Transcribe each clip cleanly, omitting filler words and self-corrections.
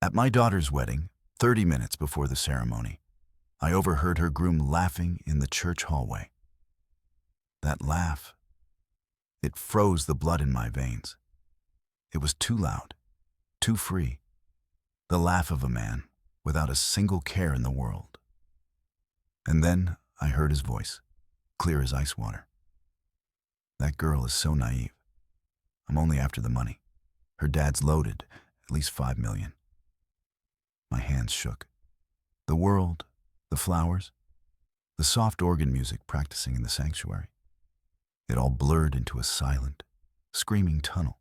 At my daughter's wedding, 30 minutes before the ceremony, I overheard her groom laughing in the church hallway. That laugh, it froze the blood in my veins. It was too loud, too free, the laugh of a man without a single care in the world. And then I heard his voice, clear as ice water. That girl is so naive. I'm only after the money. Her dad's loaded, at least $5 million. My hands shook. The world, the flowers, the soft organ music practicing in the sanctuary. It all blurred into a silent, screaming tunnel.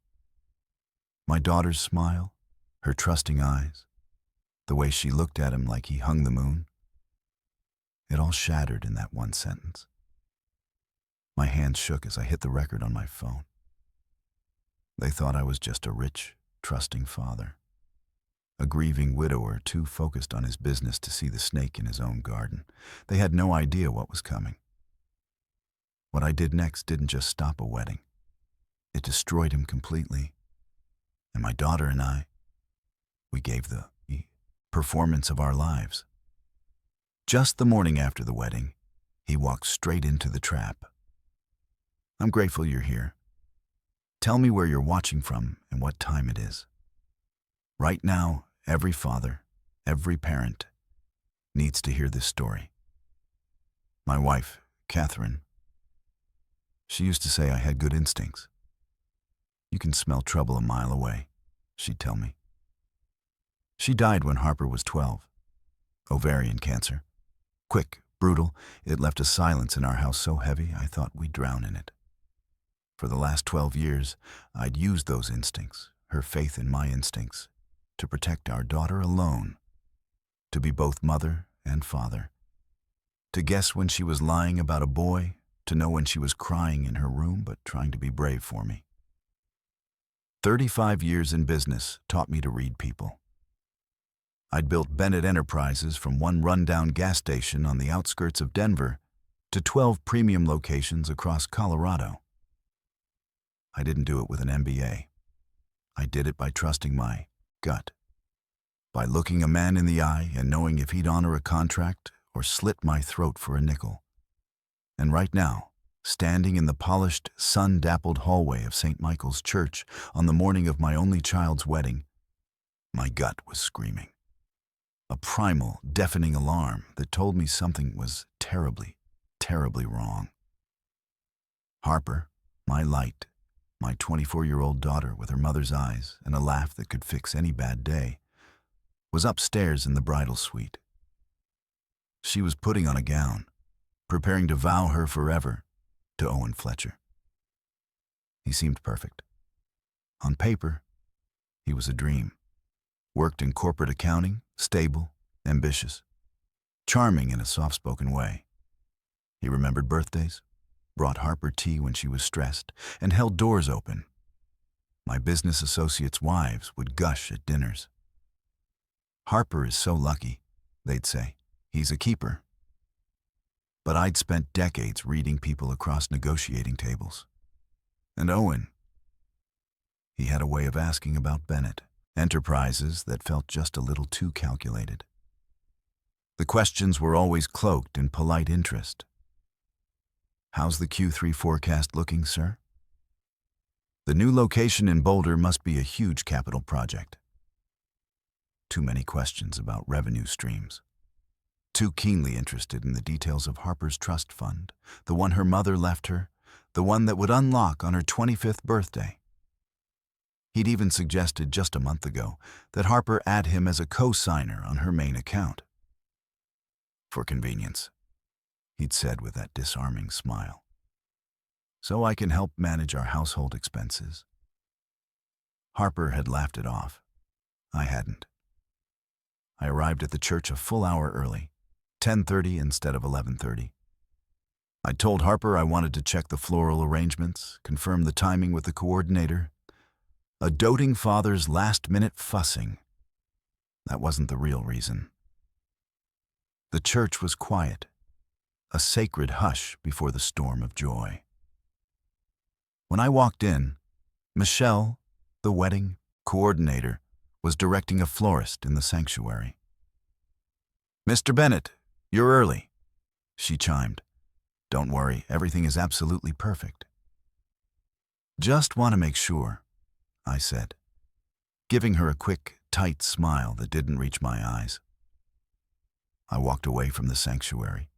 My daughter's smile, her trusting eyes, the way she looked at him like he hung the moon. It all shattered in that one sentence. My hands shook as I hit the record on my phone. They thought I was just a rich, trusting father, a grieving widower too focused on his business to see the snake in his own garden. They had no idea what was coming. What I did next didn't just stop a wedding. It destroyed him completely. And my daughter and I, we gave the performance of our lives. Just the morning after the wedding, he walked straight into the trap. I'm grateful you're here. Tell me where you're watching from and what time it is. Right now, every father, every parent needs to hear this story. My wife, Catherine, she used to say I had good instincts. You can smell trouble a mile away, she'd tell me. She died when Harper was 12. Ovarian cancer. Quick, brutal, it left a silence in our house so heavy I thought we'd drown in it. For the last 12 years, I'd used those instincts, her faith in my instincts, to protect our daughter alone, to be both mother and father, to guess when she was lying about a boy, to know when she was crying in her room but trying to be brave for me. 35 years in business taught me to read people. I'd built Bennett Enterprises from one rundown gas station on the outskirts of Denver to 12 premium locations across Colorado. I didn't do it with an MBA. I did it by trusting my gut, by looking a man in the eye and knowing if he'd honor a contract or slit my throat for a nickel. And right now, standing in the polished, sun-dappled hallway of St. Michael's Church on the morning of my only child's wedding, my gut was screaming. A primal, deafening alarm that told me something was terribly, terribly wrong. Harper, my light, my 24-year-old daughter with her mother's eyes and a laugh that could fix any bad day, was upstairs in the bridal suite. She was putting on a gown, preparing to vow her forever to Owen Fletcher. He seemed perfect. On paper, he was a dream. Worked in corporate accounting, stable, ambitious, charming in a soft-spoken way. He remembered birthdays, brought Harper tea when she was stressed, and held doors open. My business associates' wives would gush at dinners. Harper is so lucky, they'd say. He's a keeper. But I'd spent decades reading people across negotiating tables. And Owen, he had a way of asking about Bennett, enterprises that felt just a little too calculated. The questions were always cloaked in polite interest. How's the Q3 forecast looking, sir? The new location in Boulder must be a huge capital project. Too many questions about revenue streams. Too keenly interested in the details of Harper's trust fund, the one her mother left her, the one that would unlock on her 25th birthday. He'd even suggested just a month ago that Harper add him as a co-signer on her main account. For convenience, he'd said with that disarming smile. So I can help manage our household expenses. Harper had laughed it off. I hadn't. I arrived at the church a full hour early, 10:30 instead of 11:30. I told Harper I wanted to check the floral arrangements, confirm the timing with the coordinator. A doting father's last-minute fussing. That wasn't the real reason. The church was quiet, a sacred hush before the storm of joy. When I walked in, Michelle, the wedding coordinator, was directing a florist in the sanctuary. "Mr. Bennett, you're early," she chimed. "Don't worry, everything is absolutely perfect." "Just want to make sure," I said, giving her a quick, tight smile that didn't reach my eyes. I walked away from the sanctuary,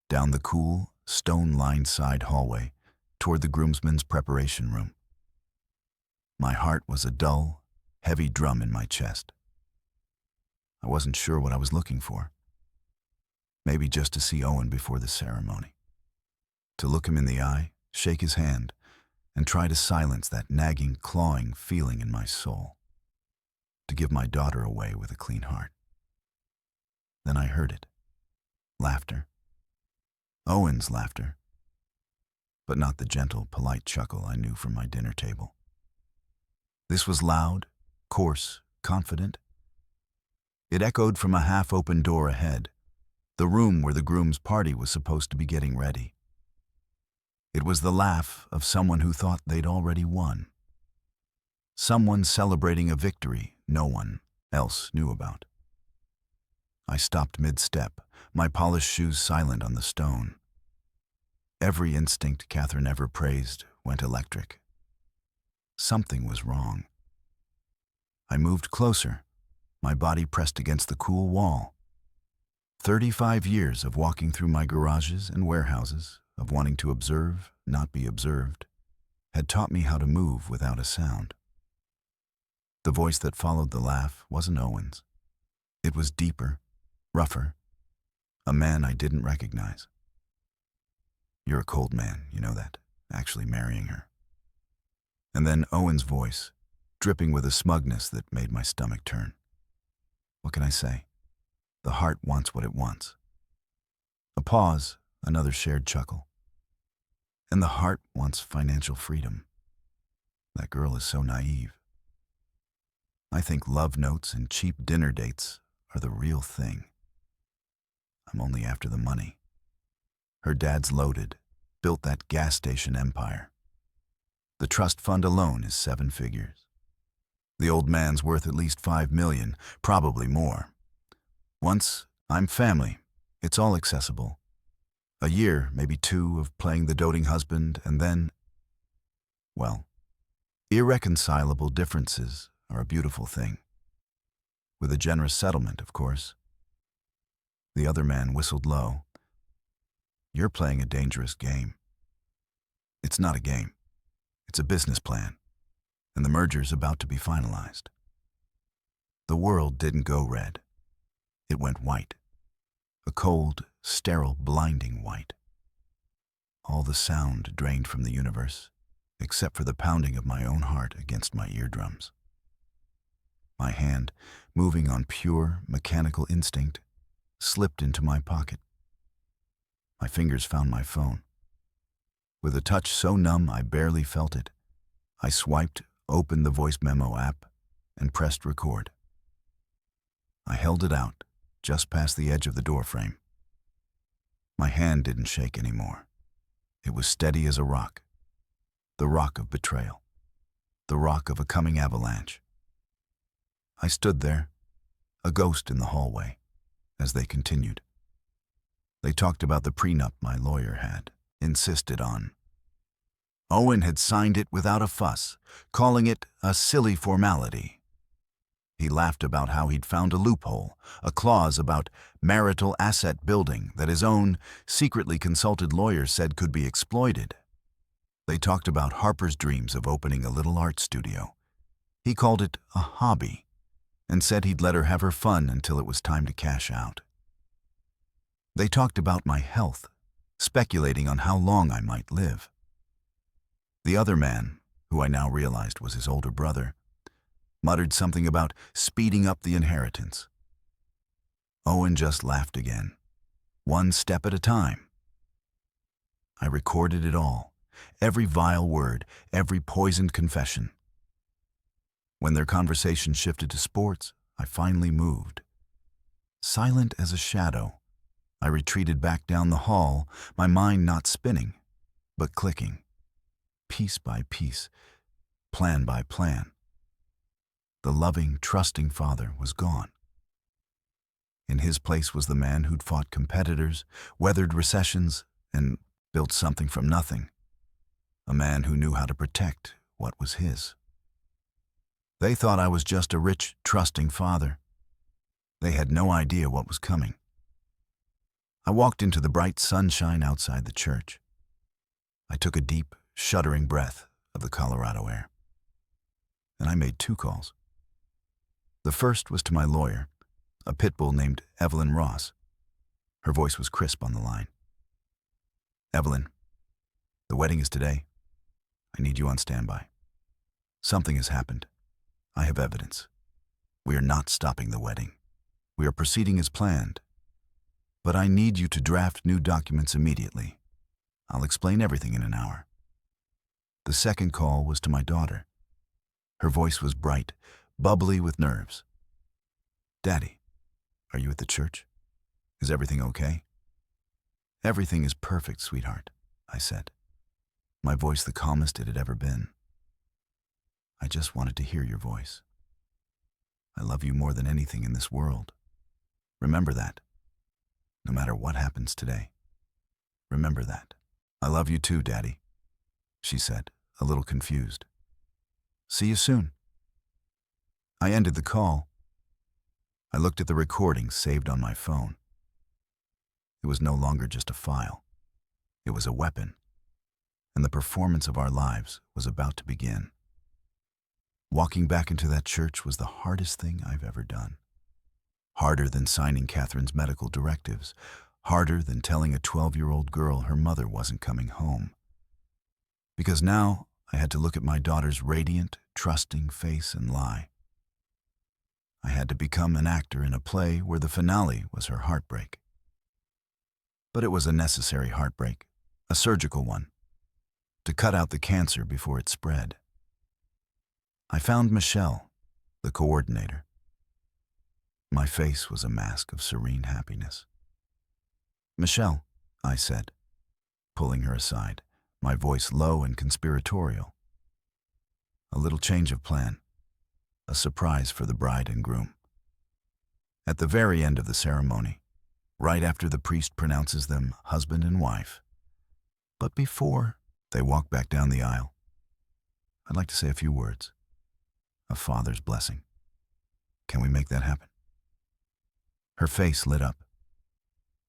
down the cool, stone-lined side hallway toward the groomsmen's preparation room. My heart was a dull, heavy drum in my chest. I wasn't sure what I was looking for. Maybe just to see Owen before the ceremony. To look him in the eye, shake his hand, and try to silence that nagging, clawing feeling in my soul. To give my daughter away with a clean heart. Then I heard it. Laughter. Owen's laughter. But not the gentle, polite chuckle I knew from my dinner table. This was loud, coarse, confident. It echoed from a half-open door ahead, the room where the groom's party was supposed to be getting ready. It was the laugh of someone who thought they'd already won. Someone celebrating a victory no one else knew about. I stopped mid-step, my polished shoes silent on the stone. Every instinct Catherine ever praised went electric. Something was wrong. I moved closer, my body pressed against the cool wall. 35 years of walking through my garages and warehouses, of wanting to observe, not be observed, had taught me how to move without a sound. The voice that followed the laugh wasn't Owen's. It was deeper, rougher, a man I didn't recognize. "You're a cold man, you know that, actually marrying her." And then Owen's voice, dripping with a smugness that made my stomach turn. What can I say? The heart wants what it wants. A pause, another shared chuckle. And the heart wants financial freedom. That girl is so naive. I think love notes and cheap dinner dates are the real thing. I'm only after the money. Her dad's loaded, built that gas station empire. The trust fund alone is 7 figures. The old man's worth at least $5 million, probably more. Once I'm family, it's all accessible. A year, maybe 2, of playing the doting husband, and then, well, irreconcilable differences are a beautiful thing. With a generous settlement, of course. The other man whistled low. "You're playing a dangerous game." "It's not a game. It's a business plan, and the merger's about to be finalized." The world didn't go red. It went white. A cold, sterile, blinding white. All the sound drained from the universe, except for the pounding of my own heart against my eardrums. My hand, moving on pure, mechanical instinct, slipped into my pocket. My fingers found my phone. With a touch so numb I barely felt it, I swiped, opened the voice memo app, and pressed record. I held it out, just past the edge of the doorframe. My hand didn't shake anymore. It was steady as a rock. The rock of betrayal. The rock of a coming avalanche. I stood there, a ghost in the hallway, as they continued. They talked about the prenup my lawyer had insisted on. Owen had signed it without a fuss, calling it a silly formality. He laughed about how he'd found a loophole, a clause about marital asset building that his own, secretly consulted lawyer said could be exploited. They talked about Harper's dreams of opening a little art studio. He called it a hobby, and said he'd let her have her fun until it was time to cash out. They talked about my health, speculating on how long I might live. The other man, who I now realized was his older brother, muttered something about speeding up the inheritance. Owen just laughed again, 1 step at a time. I recorded it all, every vile word, every poisoned confession. When their conversation shifted to sports, I finally moved. Silent as a shadow, I retreated back down the hall, my mind not spinning, but clicking, piece by piece, plan by plan. the loving, trusting father, was gone. In his place was the man who'd fought competitors, weathered recessions, and built something from nothing. A man who knew how to protect what was his. They thought I was just a rich, trusting father. They had no idea what was coming. I walked into the bright sunshine outside the church. I took a deep, shuddering breath of the Colorado air. And I made 2 calls. The first was to my lawyer, a pit bull named Evelyn Ross. Her voice was crisp on the line. "Evelyn, the wedding is today. I need you on standby. Something has happened. I have evidence. We are not stopping the wedding. We are proceeding as planned. But I need you to draft new documents immediately. I'll explain everything in an hour." The second call was to my daughter. Her voice was bright, bubbly with nerves. "Daddy, are you at the church? Is everything okay?" "Everything is perfect, sweetheart," I said, my voice the calmest it had ever been. "I just wanted to hear your voice. I love you more than anything in this world. Remember that. No matter what happens today. Remember that." "I love you too, Daddy," she said, a little confused. "See you soon." I ended the call. I looked at the recordings saved on my phone. It was no longer just a file. It was a weapon. And the performance of our lives was about to begin. Walking back into that church was the hardest thing I've ever done. Harder than signing Catherine's medical directives. Harder than telling a 12-year-old girl her mother wasn't coming home. Because now I had to look at my daughter's radiant, trusting face and lie. I had to become an actor in a play where the finale was her heartbreak. But it was a necessary heartbreak, a surgical one, to cut out the cancer before it spread. I found Michelle, the coordinator. My face was a mask of serene happiness. "Michelle," I said, pulling her aside, my voice low and conspiratorial. "A little change of plan. A surprise for the bride and groom. At the very end of the ceremony, right after the priest pronounces them husband and wife, but before they walk back down the aisle, I'd like to say a few words. A father's blessing. Can we make that happen?" Her face lit up.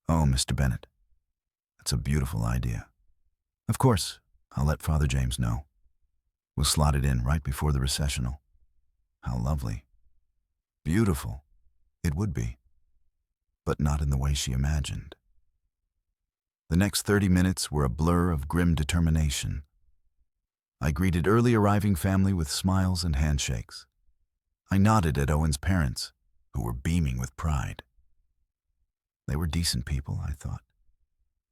"Oh, Mr. Bennett, that's a beautiful idea. Of course, I'll let Father James know. We'll slot it in right before the recessional. How lovely. Beautiful. It would be. But not in the way she imagined." The next 30 minutes were a blur of grim determination. I greeted early arriving family with smiles and handshakes. I nodded at Owen's parents, who were beaming with pride. They were decent people, I thought.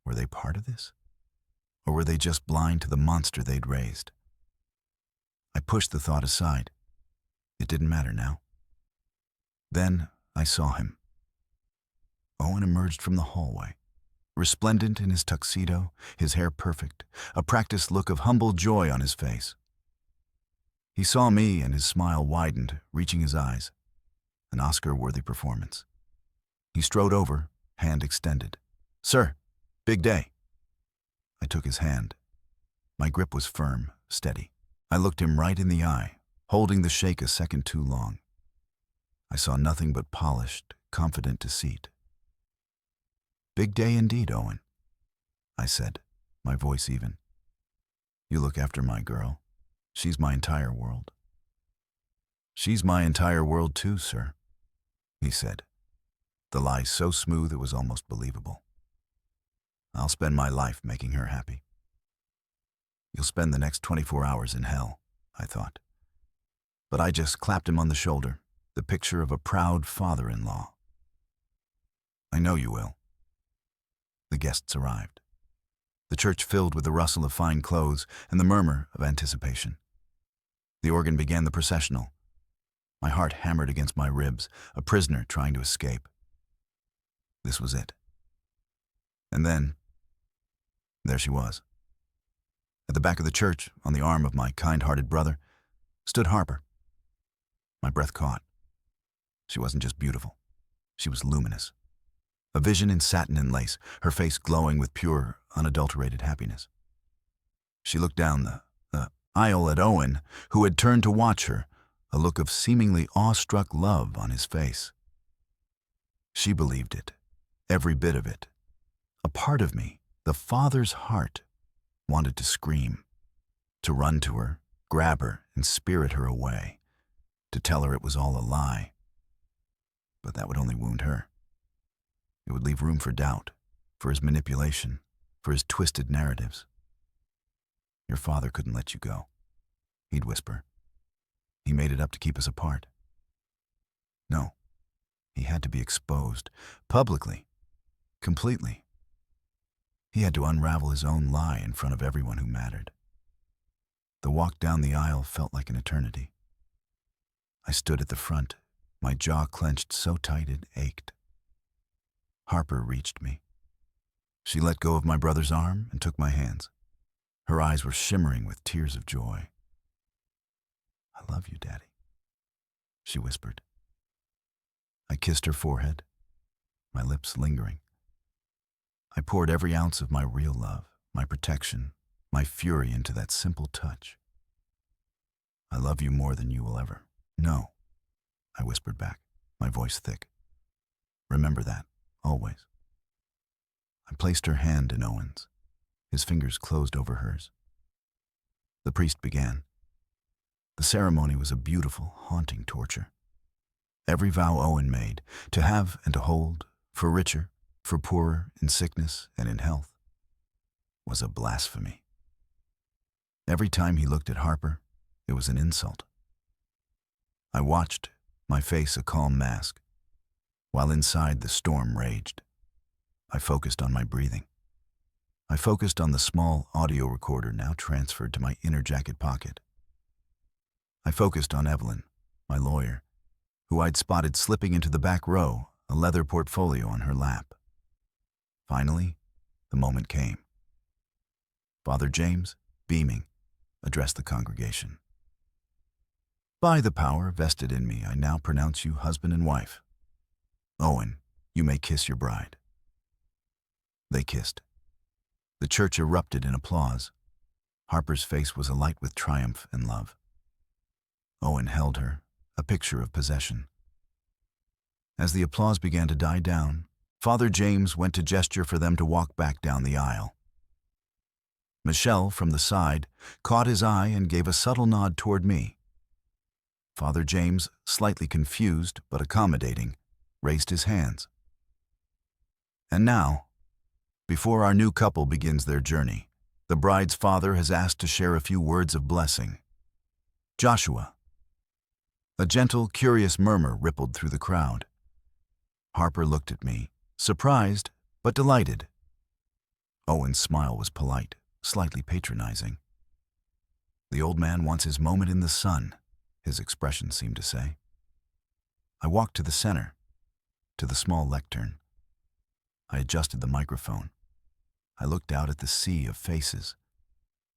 Were they part of this? Or were they just blind to the monster they'd raised? I pushed the thought aside. It didn't matter now. Then I saw him. Owen emerged from the hallway, resplendent in his tuxedo, his hair perfect, a practiced look of humble joy on his face. He saw me and his smile widened, reaching his eyes. An Oscar-worthy performance. He strode over, hand extended. "Sir, big day." I took his hand. My grip was firm, steady. I looked him right in the eye, holding the shake a second too long. I saw nothing but polished, confident deceit. "Big day indeed, Owen," I said, my voice even. "You look after my girl. She's my entire world." "She's my entire world too, sir," he said, the lie so smooth it was almost believable. "I'll spend my life making her happy." "You'll spend the next 24 hours in hell," I thought. But I just clapped him on the shoulder, the picture of a proud father-in-law. "I know you will." The guests arrived. The church filled with the rustle of fine clothes and the murmur of anticipation. The organ began the processional. My heart hammered against my ribs, a prisoner trying to escape. This was it. And then, there she was. At the back of the church, on the arm of my kind-hearted brother, stood Harper. My breath caught. She wasn't just beautiful. She was luminous. A vision in satin and lace, her face glowing with pure, unadulterated happiness. She looked down the aisle at Owen, who had turned to watch her, a look of seemingly awestruck love on his face. She believed it, every bit of it. A part of me, the father's heart, wanted to scream, to run to her, grab her, and spirit her away, to tell her it was all a lie. But that would only wound her. It would leave room for doubt, for his manipulation, for his twisted narratives. Your father couldn't let you go, he'd whisper. He made it up to keep us apart. No, he had to be exposed, publicly, completely. He had to unravel his own lie in front of everyone who mattered. The walk down the aisle felt like an eternity. I stood at the front, my jaw clenched so tight it ached. Harper reached me. She let go of my brother's arm and took my hands. Her eyes were shimmering with tears of joy. "I love you, Daddy," she whispered. I kissed her forehead, my lips lingering. I poured every ounce of my real love, my protection, my fury into that simple touch. "I love you more than you will ever know," I whispered back, my voice thick. "Remember that, always." I placed her hand in Owen's. His fingers closed over hers. The priest began. The ceremony was a beautiful, haunting torture. Every vow Owen made, to have and to hold, for richer, for poorer, in sickness and in health, was a blasphemy. Every time he looked at Harper, it was an insult. I watched, my face a calm mask, while inside the storm raged. I focused on my breathing. I focused on the small audio recorder now transferred to my inner jacket pocket. I focused on Evelyn, my lawyer, who I'd spotted slipping into the back row, a leather portfolio on her lap. Finally, the moment came. Father James, beaming, addressed the congregation. "By the power vested in me, I now pronounce you husband and wife. Owen, you may kiss your bride." They kissed. The church erupted in applause. Harper's face was alight with triumph and love. Owen held her, a picture of possession. As the applause began to die down, Father James went to gesture for them to walk back down the aisle. Michelle, from the side, caught his eye and gave a subtle nod toward me. Father James, slightly confused but accommodating, raised his hands. And now, before our new couple begins their journey, the bride's father has asked to share a few words of blessing. Joshua. A gentle, curious murmur rippled through the crowd. Harper looked at me, surprised but delighted. Owen's smile was polite, slightly patronizing. "The old man wants his moment in the sun," his expression seemed to say. I walked to the center, to the small lectern. I adjusted the microphone. I looked out at the sea of faces.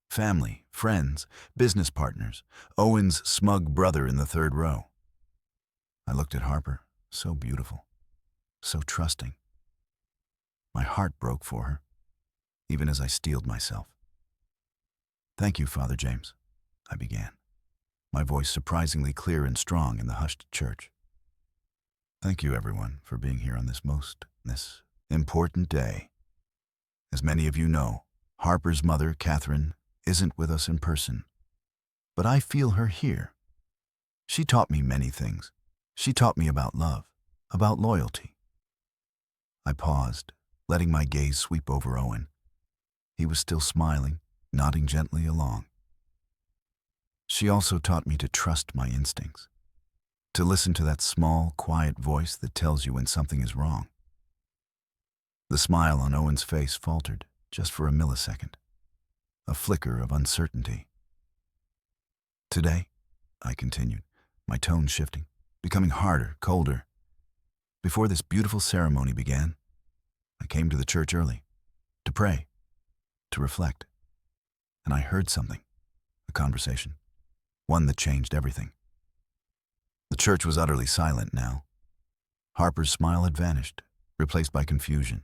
Family, friends, business partners, Owen's smug brother in the third row. I looked at Harper, so beautiful, so trusting. My heart broke for her, even as I steeled myself. "Thank you, Father James," I began, my voice surprisingly clear and strong in the hushed church. "Thank you, everyone, for being here on this important day. As many of you know, Harper's mother, Catherine, isn't with us in person, but I feel her here. She taught me many things. She taught me about love, about loyalty." I paused, letting my gaze sweep over Owen. He was still smiling, nodding gently along. "She also taught me to trust my instincts, to listen to that small, quiet voice that tells you when something is wrong." The smile on Owen's face faltered, just for a millisecond, a flicker of uncertainty. "Today," I continued, my tone shifting, becoming harder, colder. "Before this beautiful ceremony began, I came to the church early, to pray, to reflect. And I heard something, a conversation, one that changed everything. The church was utterly silent now. Harper's smile had vanished, replaced by confusion.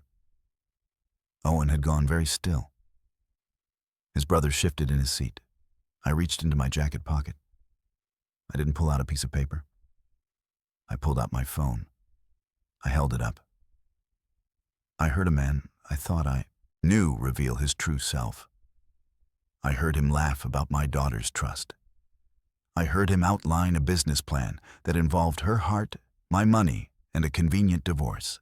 Owen had gone very still. His brother shifted in his seat. I reached into my jacket pocket. I didn't pull out a piece of paper. I pulled out my phone. I held it up. I heard a man I thought I knew reveal his true self. I heard him laugh about my daughter's trust. I heard him outline a business plan that involved her heart, my money, and a convenient divorce.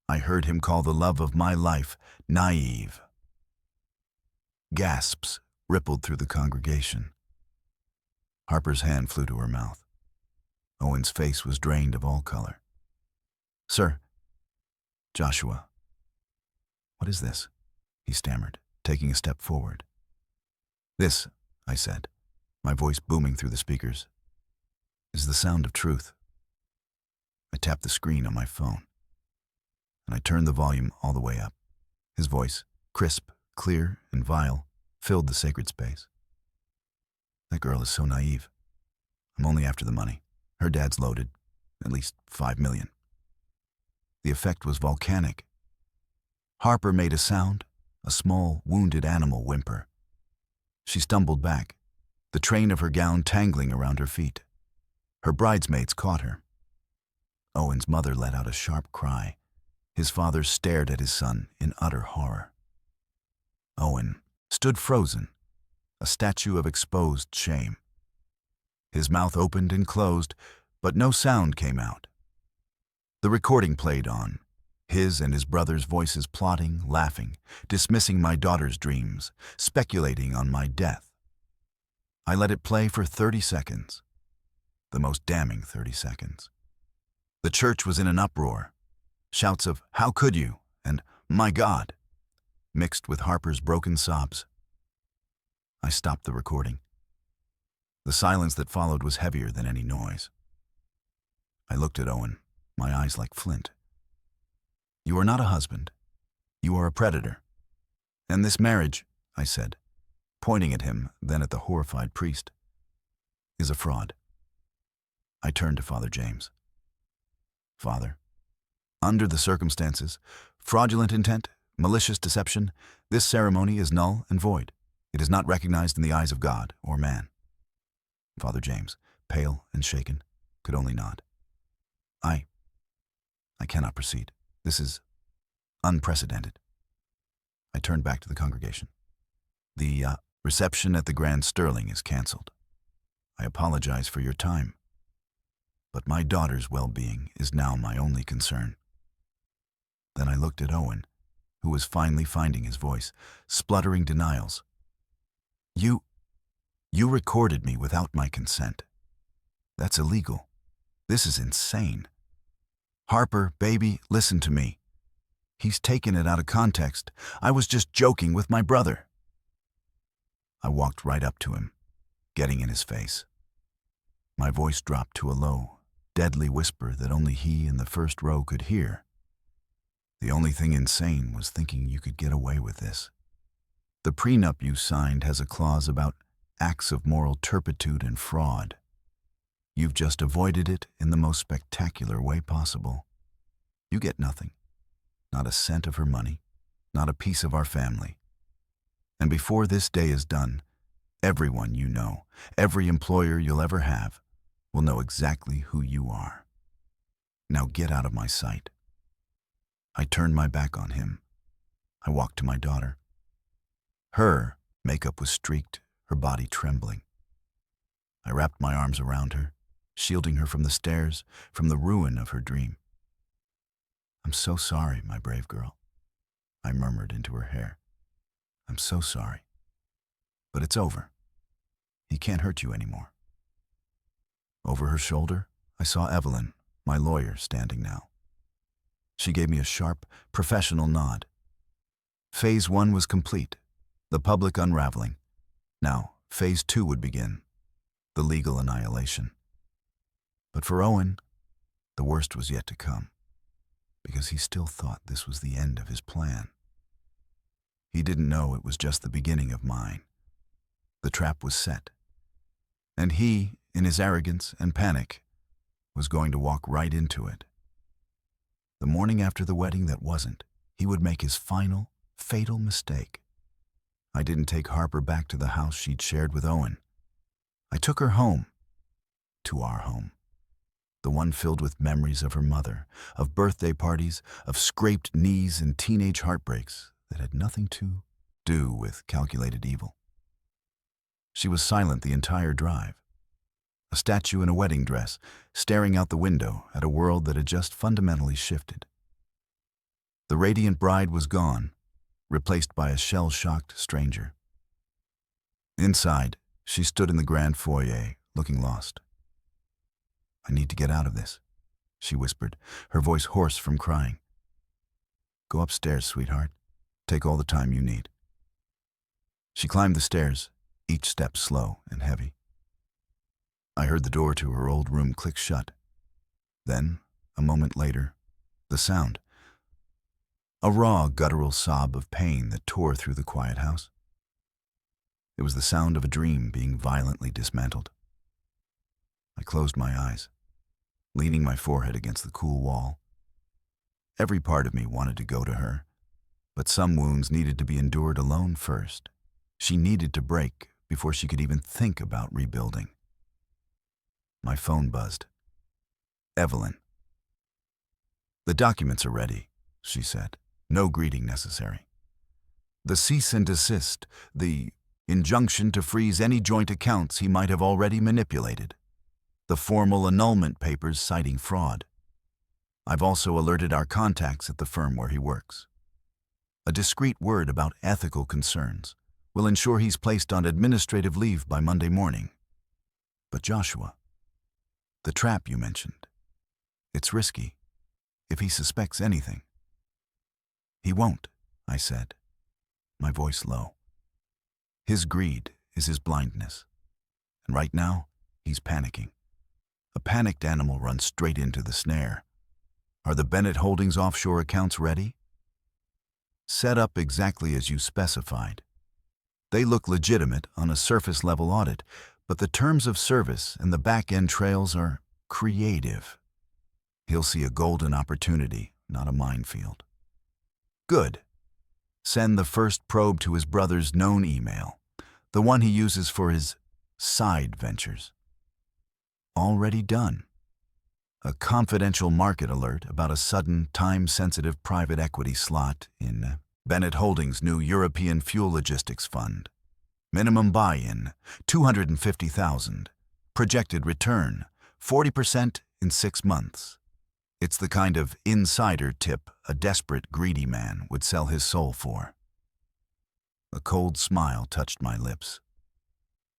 I heard him call the love of my life naive. Gasps rippled through the congregation. Harper's hand flew to her mouth. Owen's face was drained of all color. "Sir, Joshua, what is this?" he stammered, taking a step forward. "This," I said, my voice booming through the speakers, "is the sound of truth." I tapped the screen on my phone, and I turned the volume all the way up. His voice, crisp, clear, and vile, filled the sacred space. "That girl is so naive. I'm only after the money. Her dad's loaded, at least $5 million. The effect was volcanic. Harper made a sound, a small, wounded animal whimper. She stumbled back, the train of her gown tangling around her feet. Her bridesmaids caught her. Owen's mother let out a sharp cry. His father stared at his son in utter horror. Owen stood frozen, a statue of exposed shame. His mouth opened and closed, but no sound came out. The recording played on, his and his brother's voices plotting, laughing, dismissing my daughter's dreams, speculating on my death. I let it play for 30 seconds, the most damning 30 seconds. The church was in an uproar. Shouts of, "How could you?" and "My God," mixed with Harper's broken sobs. I stopped the recording. The silence that followed was heavier than any noise. I looked at Owen, my eyes like flint. "You are not a husband. You are a predator. And this marriage," I said, pointing at him, then at the horrified priest, "is a fraud." I turned to Father James. "Father, under the circumstances, fraudulent intent, malicious deception, this ceremony is null and void. It is not recognized in the eyes of God or man." Father James, pale and shaken, could only nod. I cannot proceed. This is unprecedented." I turned back to the congregation. "The reception at the Grand Sterling is canceled. I apologize for your time, but my daughter's well-being is now my only concern." Then I looked at Owen, who was finally finding his voice, spluttering denials. You recorded me without my consent. That's illegal. This is insane. Harper, baby, listen to me. He's taken it out of context. I was just joking with my brother." I walked right up to him, getting in his face. My voice dropped to a low, deadly whisper that only he in the first row could hear. "The only thing insane was thinking you could get away with this. The prenup you signed has a clause about acts of moral turpitude and fraud. You've just avoided it in the most spectacular way possible. You get nothing, not a cent of her money, not a piece of our family. And before this day is done, everyone you know, every employer you'll ever have, will know exactly who you are. Now get out of my sight." I turned my back on him. I walked to my daughter. Her makeup was streaked, her body trembling. I wrapped my arms around her, shielding her from the stairs, from the ruin of her dream. "I'm so sorry, my brave girl," I murmured into her hair. "I'm so sorry. But it's over. He can't hurt you anymore." Over her shoulder, I saw Evelyn, my lawyer, standing now. She gave me a sharp, professional nod. Phase 1 was complete, the public unraveling. Now, Phase 2 would begin, the legal annihilation. But for Owen, the worst was yet to come, because he still thought this was the end of his plan. He didn't know it was just the beginning of mine. The trap was set. And he, in his arrogance and panic, was going to walk right into it. The morning after the wedding that wasn't, he would make his final, fatal mistake. I didn't take Harper back to the house she'd shared with Owen. I took her home, to our home. The one filled with memories of her mother, of birthday parties, of scraped knees and teenage heartbreaks that had nothing to do with calculated evil. She was silent the entire drive, a statue in a wedding dress, staring out the window at a world that had just fundamentally shifted. The radiant bride was gone, replaced by a shell-shocked stranger. Inside, she stood in the grand foyer, looking lost. "I need to get out of this," she whispered, her voice hoarse from crying. "Go upstairs, sweetheart. Take all the time you need." She climbed the stairs, each step slow and heavy. I heard the door to her old room click shut. Then, a moment later, the sound. A raw, guttural sob of pain that tore through the quiet house. It was the sound of a dream being violently dismantled. I closed my eyes, leaning my forehead against the cool wall. Every part of me wanted to go to her, but some wounds needed to be endured alone first. She needed to break before she could even think about rebuilding. My phone buzzed. "Evelyn." "The documents are ready," she said. "No greeting necessary. The cease and desist, the injunction to freeze any joint accounts he might have already manipulated, the formal annulment papers citing fraud. I've also alerted our contacts at the firm where he works. A discreet word about ethical concerns will ensure he's placed on administrative leave by Monday morning. But Joshua, the trap you mentioned, it's risky. If he suspects anything." "He won't," I said, my voice low. "His greed is his blindness. And right now, he's panicking. A panicked animal runs straight into the snare. Are the Bennett Holdings offshore accounts ready?" "Set up exactly as you specified. They look legitimate on a surface-level audit, but the terms of service and the back-end trails are creative. He'll see a golden opportunity, not a minefield." "Good. Send the first probe to his brother's known email, the one he uses for his side ventures." "Already done. A confidential market alert about a sudden, time-sensitive private equity slot in Bennett Holdings' new European Fuel Logistics Fund. Minimum buy-in, $250,000. Projected return, 40% in 6 months. It's the kind of insider tip a desperate, greedy man would sell his soul for." A cold smile touched my lips.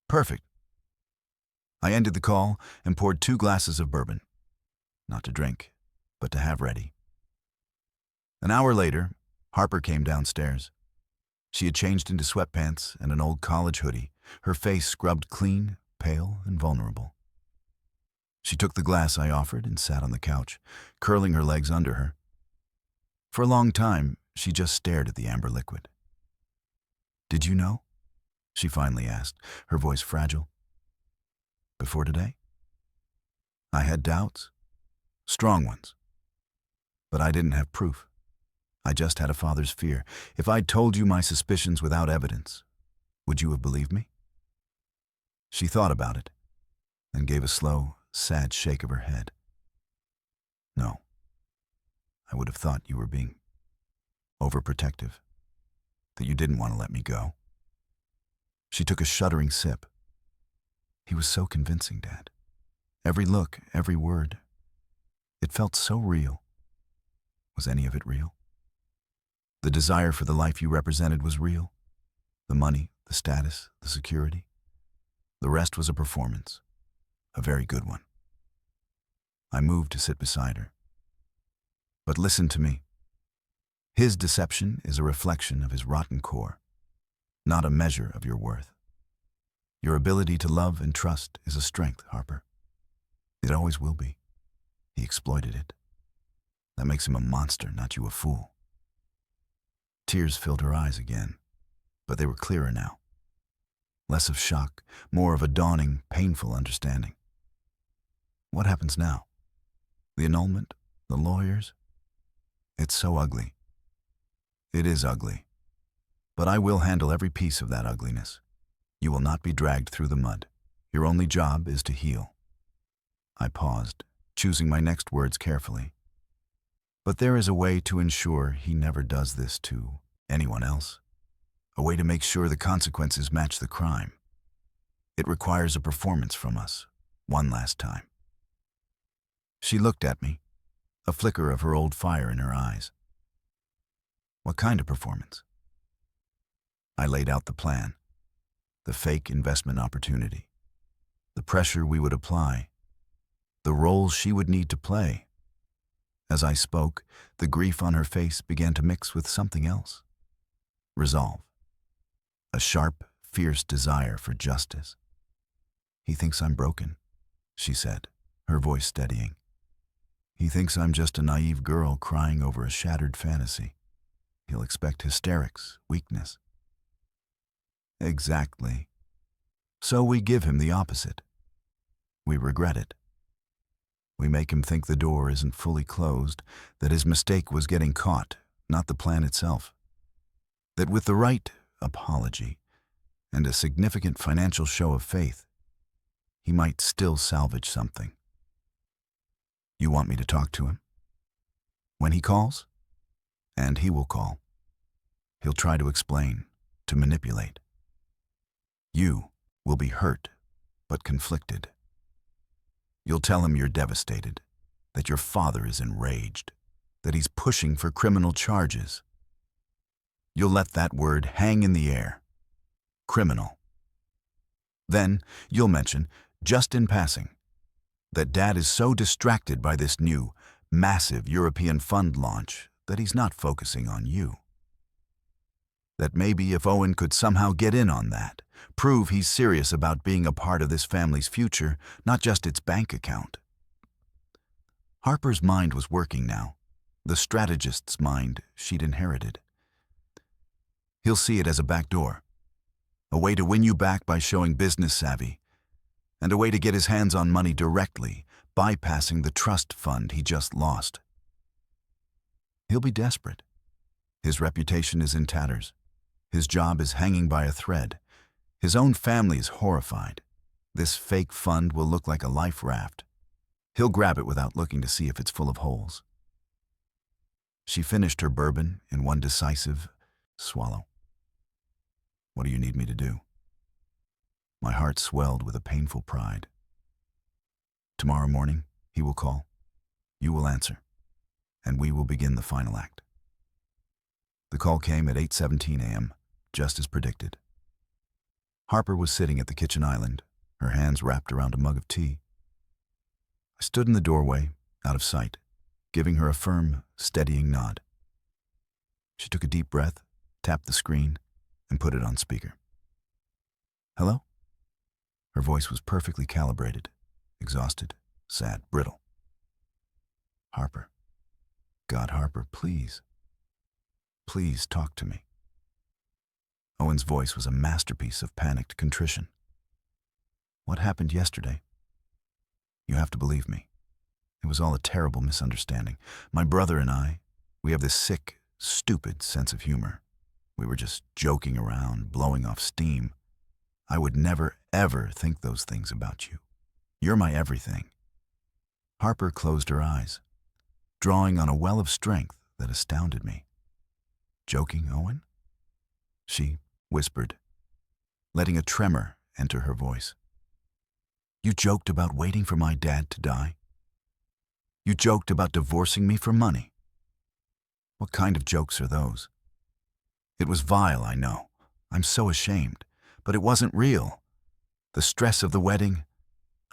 "Perfect." I ended the call and poured 2 glasses of bourbon. Not to drink, but to have ready. An hour later, Harper came downstairs. She had changed into sweatpants and an old college hoodie, her face scrubbed clean, pale, and vulnerable. She took the glass I offered and sat on the couch, curling her legs under her. For a long time, she just stared at the amber liquid. "Did you know?" she finally asked, her voice fragile. "Before today?" I had doubts, strong ones. But I didn't have proof. I just had a father's fear. If I'd told you my suspicions without evidence, would you have believed me? She thought about it and gave a slow, sad shake of her head. "No. I would have thought you were being overprotective, that you didn't want to let me go." She took a shuddering sip. "He was so convincing, Dad. Every look, every word. It felt so real. Was any of it real? The desire for the life you represented was real. The money, the status, the security. The rest was a performance. A very good one." I moved to sit beside her. "But listen to me. His deception is a reflection of his rotten core, not a measure of your worth. Your ability to love and trust is a strength, Harper. It always will be. He exploited it. That makes him a monster, not you a fool." Tears filled her eyes again, but they were clearer now. Less of shock, more of a dawning, painful understanding. "What happens now?" The annulment, the lawyers. It's so ugly. It is ugly. But I will handle every piece of that ugliness. You will not be dragged through the mud. Your only job is to heal. I paused, choosing my next words carefully. But there is a way to ensure he never does this to anyone else. A way to make sure the consequences match the crime. It requires a performance from us, one last time. She looked at me, a flicker of her old fire in her eyes. What kind of performance? I laid out the plan, the fake investment opportunity, the pressure we would apply, the role she would need to play. As I spoke, the grief on her face began to mix with something else. Resolve. A sharp, fierce desire for justice. He thinks I'm broken, she said, her voice steadying. He thinks I'm just a naive girl crying over a shattered fantasy. He'll expect hysterics, weakness. Exactly. So we give him the opposite. We regret it. We make him think the door isn't fully closed, that his mistake was getting caught, not the plan itself. That with the right apology and a significant financial show of faith, he might still salvage something. You want me to talk to him? When he calls? And he will call. He'll try to explain, to manipulate. You will be hurt, but conflicted. You'll tell him you're devastated, that your father is enraged, that he's pushing for criminal charges. You'll let that word hang in the air. Criminal. Then you'll mention, just in passing, that Dad is so distracted by this new, massive European fund launch that he's not focusing on you. That maybe if Owen could somehow get in on that, prove he's serious about being a part of this family's future, not just its bank account. Harper's mind was working now, the strategist's mind she'd inherited. He'll see it as a backdoor, a way to win you back by showing business savvy, and a way to get his hands on money directly, bypassing the trust fund he just lost. He'll be desperate. His reputation is in tatters. His job is hanging by a thread. His own family is horrified. This fake fund will look like a life raft. He'll grab it without looking to see if it's full of holes. She finished her bourbon in one decisive swallow. What do you need me to do? My heart swelled with a painful pride. Tomorrow morning, he will call. You will answer, and we will begin the final act. The call came at 8:17 a.m., just as predicted. Harper was sitting at the kitchen island, her hands wrapped around a mug of tea. I stood in the doorway, out of sight, giving her a firm, steadying nod. She took a deep breath, tapped the screen, and put it on speaker. Hello? Her voice was perfectly calibrated, exhausted, sad, brittle. Harper. God, Harper, please. Please talk to me. Owen's voice was a masterpiece of panicked contrition. What happened yesterday? You have to believe me. It was all a terrible misunderstanding. My brother and I, we have this sick, stupid sense of humor. We were just joking around, blowing off steam. I would never, ever think those things about you. You're my everything. Harper closed her eyes, drawing on a well of strength that astounded me. Joking, Owen? She whispered, letting a tremor enter her voice. You joked about waiting for my dad to die? You joked about divorcing me for money? What kind of jokes are those? It was vile, I know. I'm so ashamed. But it wasn't real. The stress of the wedding,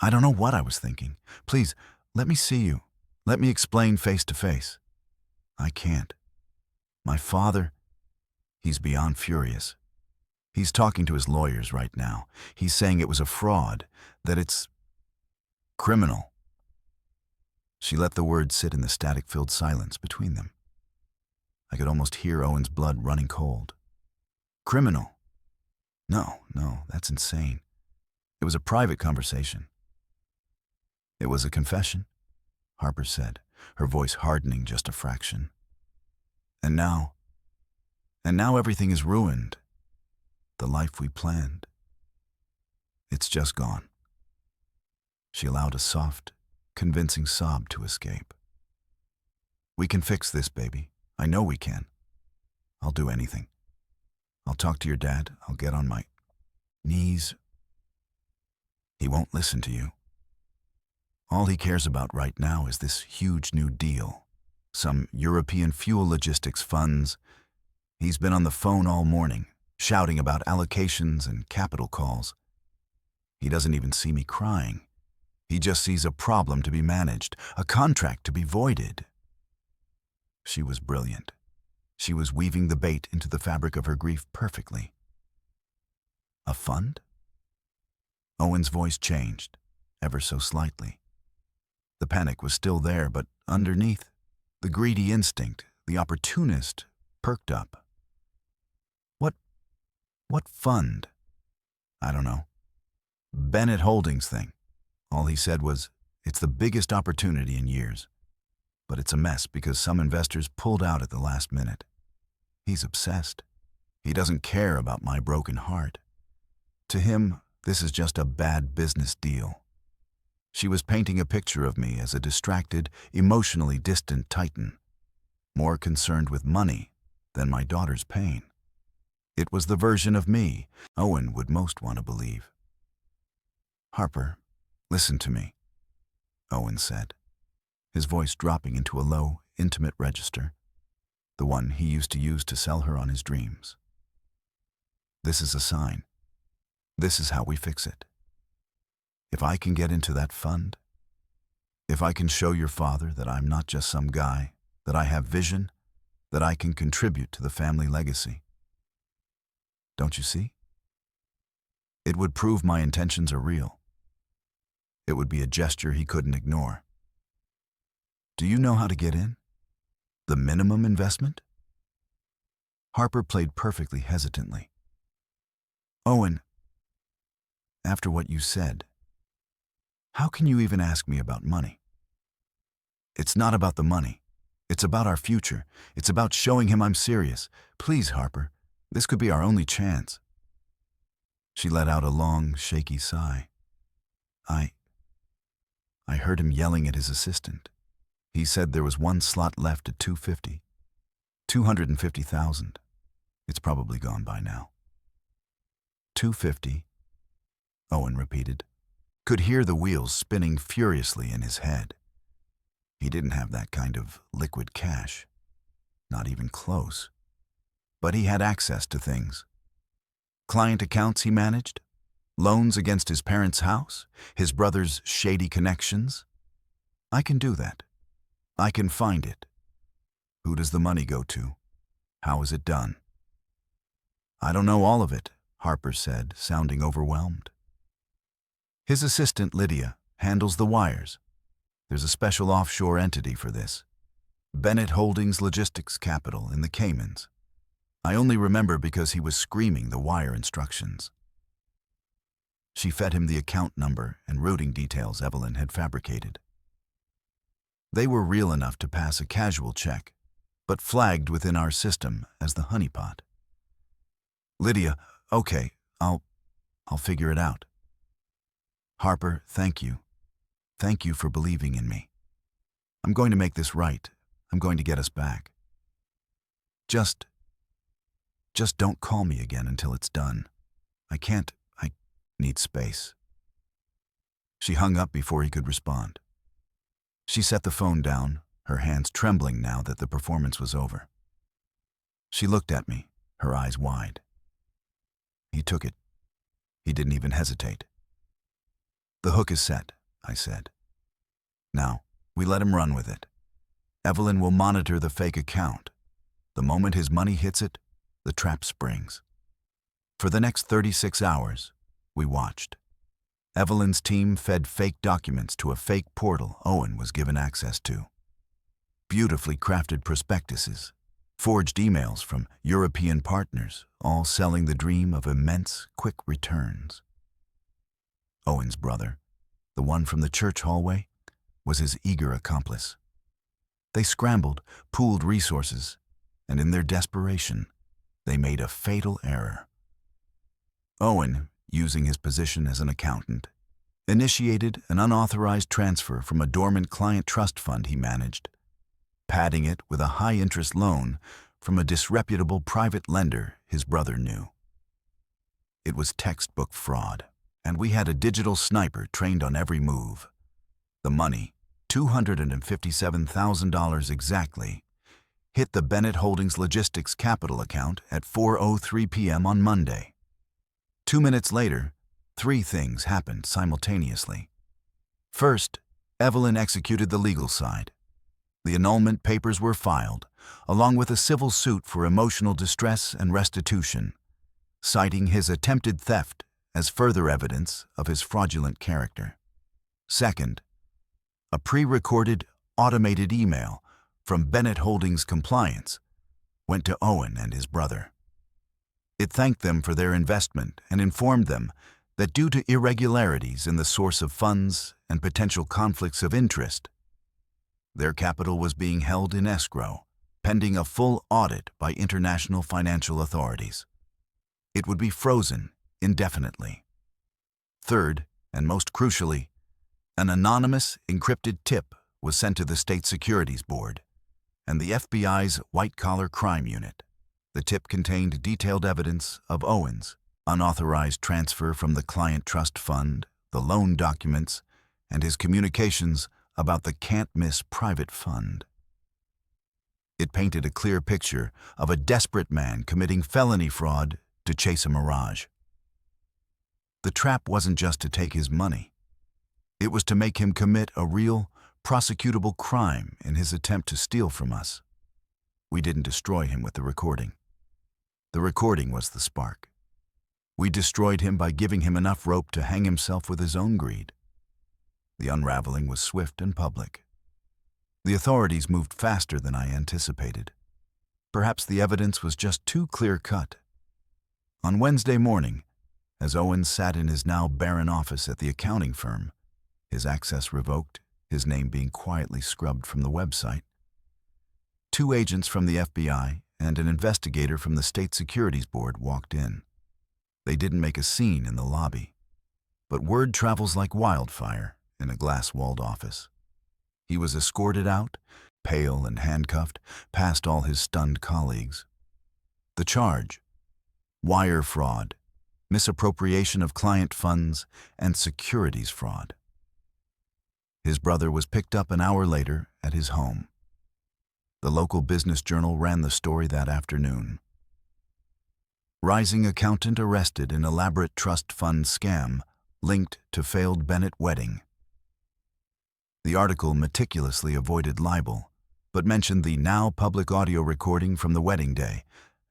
I don't know what I was thinking. Please, let me see you. Let me explain face to face. I can't. My father, he's beyond furious. He's talking to his lawyers right now. He's saying it was a fraud, that it's criminal. She let the words sit in the static-filled silence between them. I could almost hear Owen's blood running cold. Criminal? No, that's insane. It was a private conversation. It was a confession. Harper said, her voice hardening just a fraction. And now everything is ruined. The life we planned. It's just gone. She allowed a soft, convincing sob to escape. We can fix this, baby. I know we can. I'll do anything. I'll talk to your dad. I'll get on my knees. He won't listen to you. All he cares about right now is this huge new deal. Some European fuel logistics funds. He's been on the phone all morning, shouting about allocations and capital calls. He doesn't even see me crying. He just sees a problem to be managed, a contract to be voided. She was brilliant. She was weaving the bait into the fabric of her grief perfectly. A fund? Owen's voice changed, ever so slightly. The panic was still there, but underneath, the greedy instinct, the opportunist, perked up. What fund? I don't know. Bennett Holdings thing. All he said was, it's the biggest opportunity in years. But it's a mess because some investors pulled out at the last minute. He's obsessed. He doesn't care about my broken heart. To him, this is just a bad business deal. She was painting a picture of me as a distracted, emotionally distant titan, more concerned with money than my daughter's pain. It was the version of me Owen would most want to believe. Harper, listen to me, Owen said, his voice dropping into a low, intimate register, the one he used to use to sell her on his dreams. This is a sign. This is how we fix it. If I can get into that fund, if I can show your father that I'm not just some guy, that I have vision, that I can contribute to the family legacy. Don't you see? It would prove my intentions are real. It would be a gesture he couldn't ignore. Do you know how to get in? The minimum investment? Harper played perfectly hesitantly. Owen, after what you said, how can you even ask me about money? It's not about the money. It's about our future. It's about showing him I'm serious. Please, Harper, this could be our only chance. She let out a long, shaky sigh. I heard him yelling at his assistant. He said there was one slot left at 250. 250,000. It's probably gone by now. 250, Owen repeated, could hear the wheels spinning furiously in his head. He didn't have that kind of liquid cash. Not even close. But he had access to things. Client accounts he managed, loans against his parents' house, his brother's shady connections. I can do that. I can find it. Who does the money go to? How is it done? I don't know all of it, Harper said, sounding overwhelmed. His assistant, Lydia, handles the wires. There's a special offshore entity for this. Bennett Holdings Logistics Capital in the Caymans. I only remember because he was screaming the wire instructions. She fed him the account number and routing details Evelyn had fabricated. They were real enough to pass a casual check, but flagged within our system as the honeypot. Lydia, okay, I'll figure it out. Harper, thank you. Thank you for believing in me. I'm going to make this right. I'm going to get us back. Just don't call me again until it's done. I need space. She hung up before he could respond. She set the phone down, her hands trembling now that the performance was over. She looked at me, her eyes wide. He took it. He didn't even hesitate. The hook is set, I said. Now, we let him run with it. Evelyn will monitor the fake account. The moment his money hits it, the trap springs. For the next 36 hours, we watched. Evelyn's team fed fake documents to a fake portal Owen was given access to. Beautifully crafted prospectuses, forged emails from European partners, all selling the dream of immense, quick returns. Owen's brother, the one from the church hallway, was his eager accomplice. They scrambled, pooled resources, and in their desperation, they made a fatal error. Owen, using his position as an accountant, initiated an unauthorized transfer from a dormant client trust fund he managed, padding it with a high-interest loan from a disreputable private lender his brother knew. It was textbook fraud, and we had a digital sniper trained on every move. The money, $257,000 exactly, hit the Bennett Holdings Logistics Capital account at 4:03 p.m. on Monday. 2 minutes later, 3 things happened simultaneously. First, Evelyn executed the legal side. The annulment papers were filed, along with a civil suit for emotional distress and restitution, citing his attempted theft as further evidence of his fraudulent character. Second, a pre-recorded, automated email from Bennett Holdings Compliance went to Owen and his brother. It thanked them for their investment and informed them that due to irregularities in the source of funds and potential conflicts of interest, their capital was being held in escrow, pending a full audit by international financial authorities. It would be frozen indefinitely. Third, and most crucially, an anonymous, encrypted tip was sent to the State Securities Board and the FBI's white-collar crime unit. The tip contained detailed evidence of Owen's unauthorized transfer from the client trust fund, the loan documents, and his communications about the can't-miss private fund. It painted a clear picture of a desperate man committing felony fraud to chase a mirage. The trap wasn't just to take his money. It was to make him commit a real, prosecutable crime in his attempt to steal from us. We didn't destroy him with the recording. The recording was the spark. We destroyed him by giving him enough rope to hang himself with his own greed. The unraveling was swift and public. The authorities moved faster than I anticipated. Perhaps the evidence was just too clear-cut. On Wednesday morning, as Owen sat in his now barren office at the accounting firm, his access revoked, his name being quietly scrubbed from the website, 2 agents from the FBI and an investigator from the State Securities Board walked in. They didn't make a scene in the lobby, but word travels like wildfire in a glass-walled office. He was escorted out, pale and handcuffed, past all his stunned colleagues. The charge: wire fraud, misappropriation of client funds, and securities fraud. His brother was picked up an hour later at his home. The local business journal ran the story that afternoon. Rising accountant arrested in elaborate trust fund scam linked to failed Bennett wedding. The article meticulously avoided libel, but mentioned the now public audio recording from the wedding day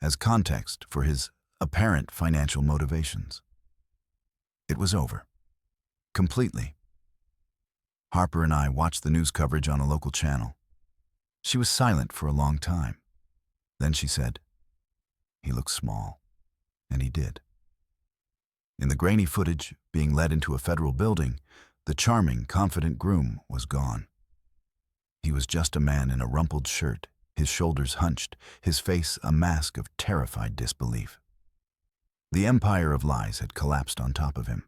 as context for his apparent financial motivations. It was over. Completely. Harper and I watched the news coverage on a local channel. She was silent for a long time. Then she said, "He looks small." And he did. In the grainy footage being led into a federal building, the charming, confident Groom was gone. He was just a man in a rumpled shirt, his shoulders hunched, his face a mask of terrified disbelief. The empire of lies had collapsed on top of him.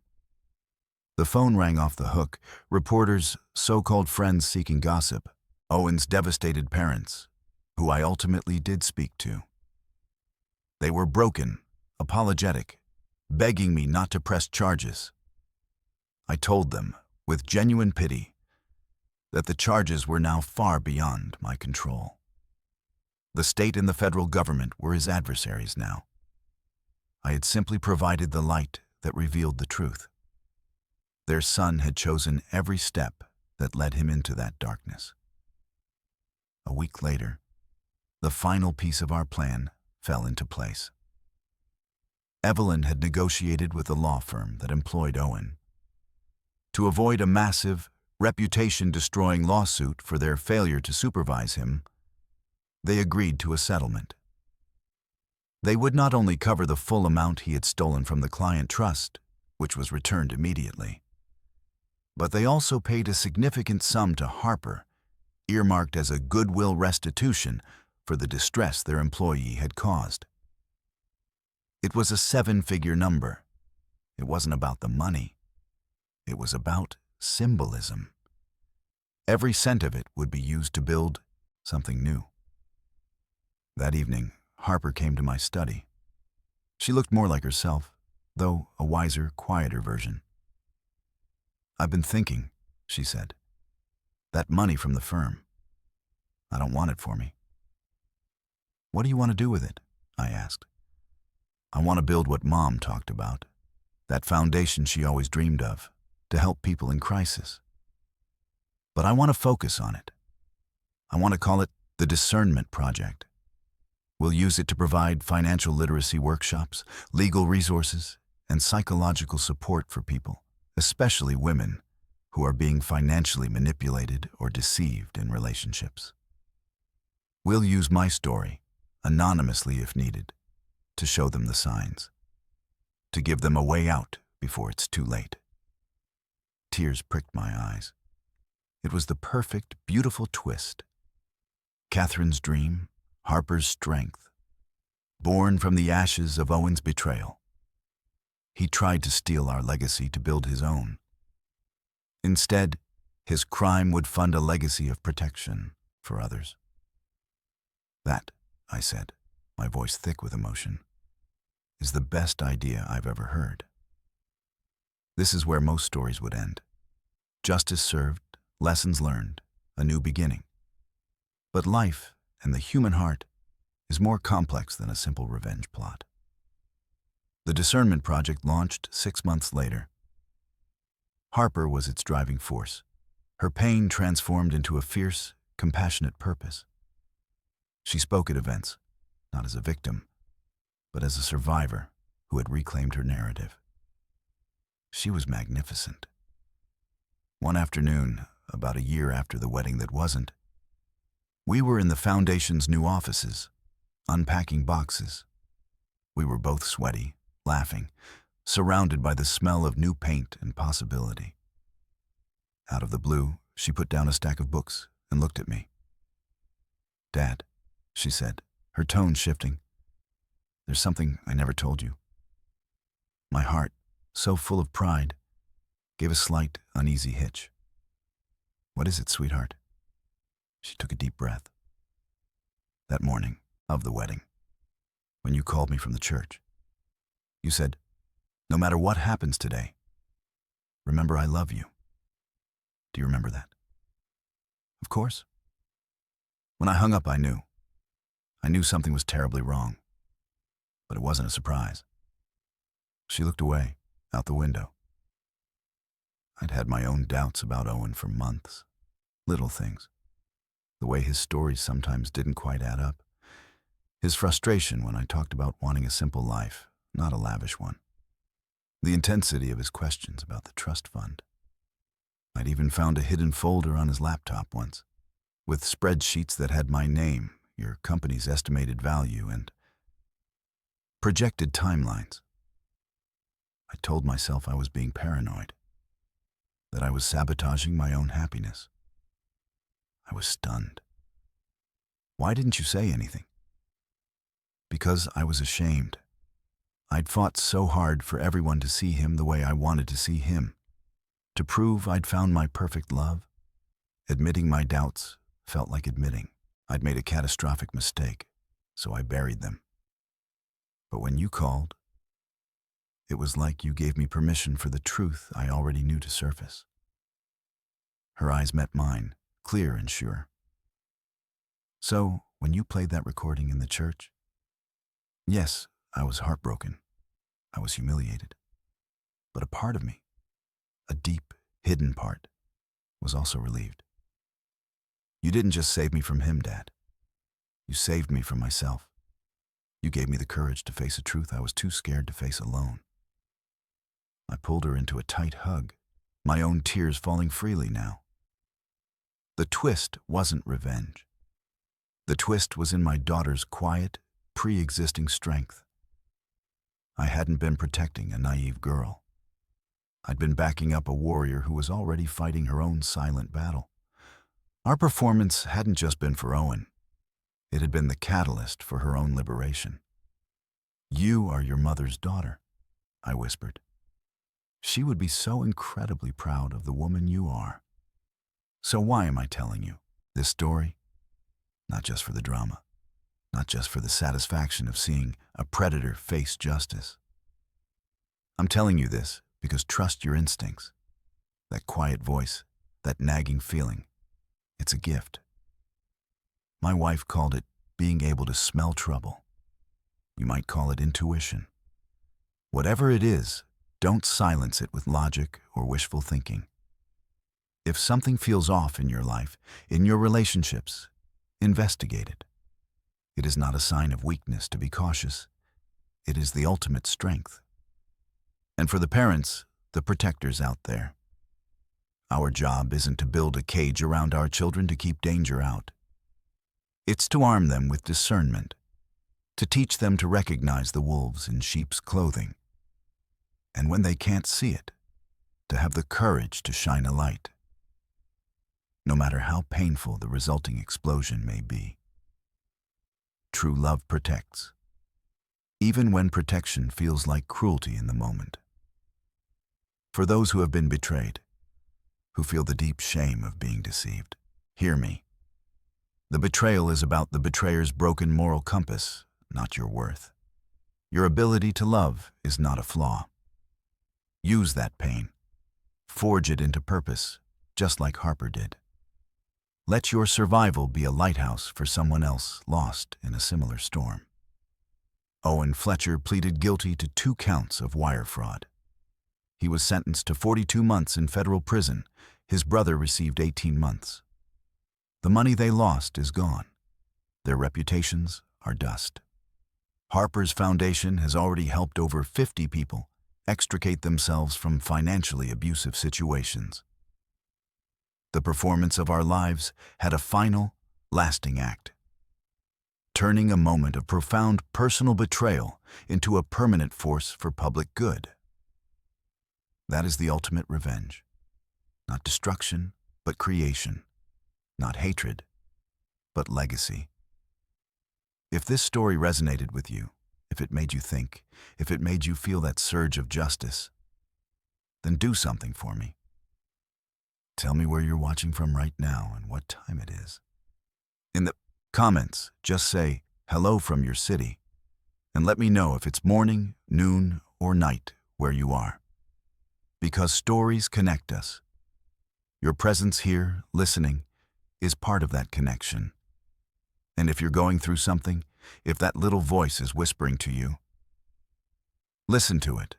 The phone rang off the hook, reporters, so-called friends seeking gossip, Owen's devastated parents, who I ultimately did speak to. They were broken, apologetic, begging me not to press charges. I told them, with genuine pity, that the charges were now far beyond my control. The state and the federal government were his adversaries now. I had simply provided the light that revealed the truth. Their son had chosen every step that led him into that darkness. A week later, the final piece of our plan fell into place. Evelyn had negotiated with a law firm that employed Owen. To avoid a massive, reputation-destroying lawsuit for their failure to supervise him, they agreed to a settlement. They would not only cover the full amount he had stolen from the client trust, which was returned immediately, But they also paid a significant sum to Harper, earmarked as a goodwill restitution for the distress their employee had caused. It was a seven-figure number. It wasn't about the money. It was about symbolism. Every cent of it would be used to build something new. That evening, Harper came to my study. She looked more like herself, though a wiser, quieter version. "I've been thinking," she said. "That money from the firm. I don't want it for me." "What do you want to do with it?" I asked. "I want to build what Mom talked about, that foundation she always dreamed of, to help people in crisis. But I want to focus on it. I want to call it the Discernment Project. We'll use it to provide financial literacy workshops, legal resources, and psychological support for people, especially women, who are being financially manipulated or deceived in relationships. We'll use my story, anonymously if needed, to show them the signs, to give them a way out before it's too late." Tears pricked my eyes. It was the perfect, beautiful twist. Catherine's dream, Harper's strength, born from the ashes of Owen's betrayal. He tried to steal our legacy to build his own. Instead, his crime would fund a legacy of protection for others. "That," I said, my voice thick with emotion, "is the best idea I've ever heard." This is where most stories would end. Justice served, lessons learned, a new beginning. But life and the human heart is more complex than a simple revenge plot. The Discernment Project launched 6 months later. Harper was its driving force. Her pain transformed into a fierce, compassionate purpose. She spoke at events, not as a victim, but as a survivor who had reclaimed her narrative. She was magnificent. One afternoon, about a year after the wedding that wasn't, we were in the foundation's new offices, unpacking boxes. We were both sweaty, laughing, surrounded by the smell of new paint and possibility. Out of the blue, she put down a stack of books and looked at me. "Dad," she said, her tone shifting, "there's something I never told you." My heart, so full of pride, gave a slight, uneasy hitch. "What is it, sweetheart?" She took a deep breath. "That morning of the wedding, when you called me from the church, you said, 'No matter what happens today, remember I love you.' Do you remember that?" "Of course." When I hung up, I knew. I knew something was terribly wrong. But it wasn't a surprise. She looked away, out the window. I'd had my own doubts about Owen for months. Little things. The way his stories sometimes didn't quite add up. His frustration when I talked about wanting a simple life, not a lavish one. The intensity of his questions about the trust fund. I'd even found a hidden folder on his laptop once, with spreadsheets that had my name, your company's estimated value, and projected timelines. I told myself I was being paranoid, that I was sabotaging my own happiness. I was stunned. "Why didn't you say anything?" "Because I was ashamed. I'd fought so hard for everyone to see him the way I wanted to see him, to prove I'd found my perfect love. Admitting my doubts felt like admitting I'd made a catastrophic mistake, so I buried them. But when you called, it was like you gave me permission for the truth I already knew to surface." Her eyes met mine, clear and sure. "So, when you played that recording in the church, yes, I was heartbroken. I was humiliated. But a part of me, a deep, hidden part, was also relieved. You didn't just save me from him, Dad. You saved me from myself. You gave me the courage to face a truth I was too scared to face alone." I pulled her into a tight hug, my own tears falling freely now. The twist wasn't revenge. The twist was in my daughter's quiet, pre-existing strength. I hadn't been protecting a naive girl. I'd been backing up a warrior who was already fighting her own silent battle. Our performance hadn't just been for Owen. It had been the catalyst for her own liberation. "You are your mother's daughter," I whispered. "She would be so incredibly proud of the woman you are. So why am I telling you this story? Not just for the drama, not just for the satisfaction of seeing a predator face justice. I'm telling you this because trust your instincts. That quiet voice, that nagging feeling, it's a gift. My wife called it being able to smell trouble. You might call it intuition. Whatever it is, don't silence it with logic or wishful thinking. If something feels off in your life, in your relationships, investigate it. It is not a sign of weakness to be cautious. It is the ultimate strength. And for the parents, the protectors out there, our job isn't to build a cage around our children to keep danger out. It's to arm them with discernment, to teach them to recognize the wolves in sheep's clothing. And when they can't see it, to have the courage to shine a light, no matter how painful the resulting explosion may be. True love protects, even when protection feels like cruelty in the moment. For those who have been betrayed, who feel the deep shame of being deceived, hear me. The betrayal is about the betrayer's broken moral compass, not your worth. Your ability to love is not a flaw. Use that pain. Forge it into purpose, just like Harper did. Let your survival be a lighthouse for someone else lost in a similar storm. Owen Fletcher pleaded guilty to 2 counts of wire fraud. He was sentenced to 42 months in federal prison. His brother received 18 months. The money they lost is gone. Their reputations are dust. Harper's Foundation has already helped over 50 people extricate themselves from financially abusive situations. The performance of our lives had a final, lasting act, turning a moment of profound personal betrayal into a permanent force for public good. That is the ultimate revenge. Not destruction, but creation. Not hatred, but legacy. If this story resonated with you, if it made you think, if it made you feel that surge of justice, then do something for me. Tell me where you're watching from right now and what time it is. In the comments, just say hello from your city and let me know if it's morning, noon, or night where you are. Because stories connect us. Your presence here, listening, is part of that connection. And if you're going through something, if that little voice is whispering to you, listen to it.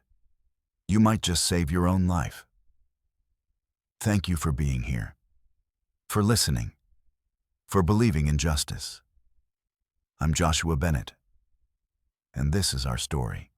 You might just save your own life. Thank you for being here, for listening, for believing in justice. I'm Joshua Bennett, and this is our story.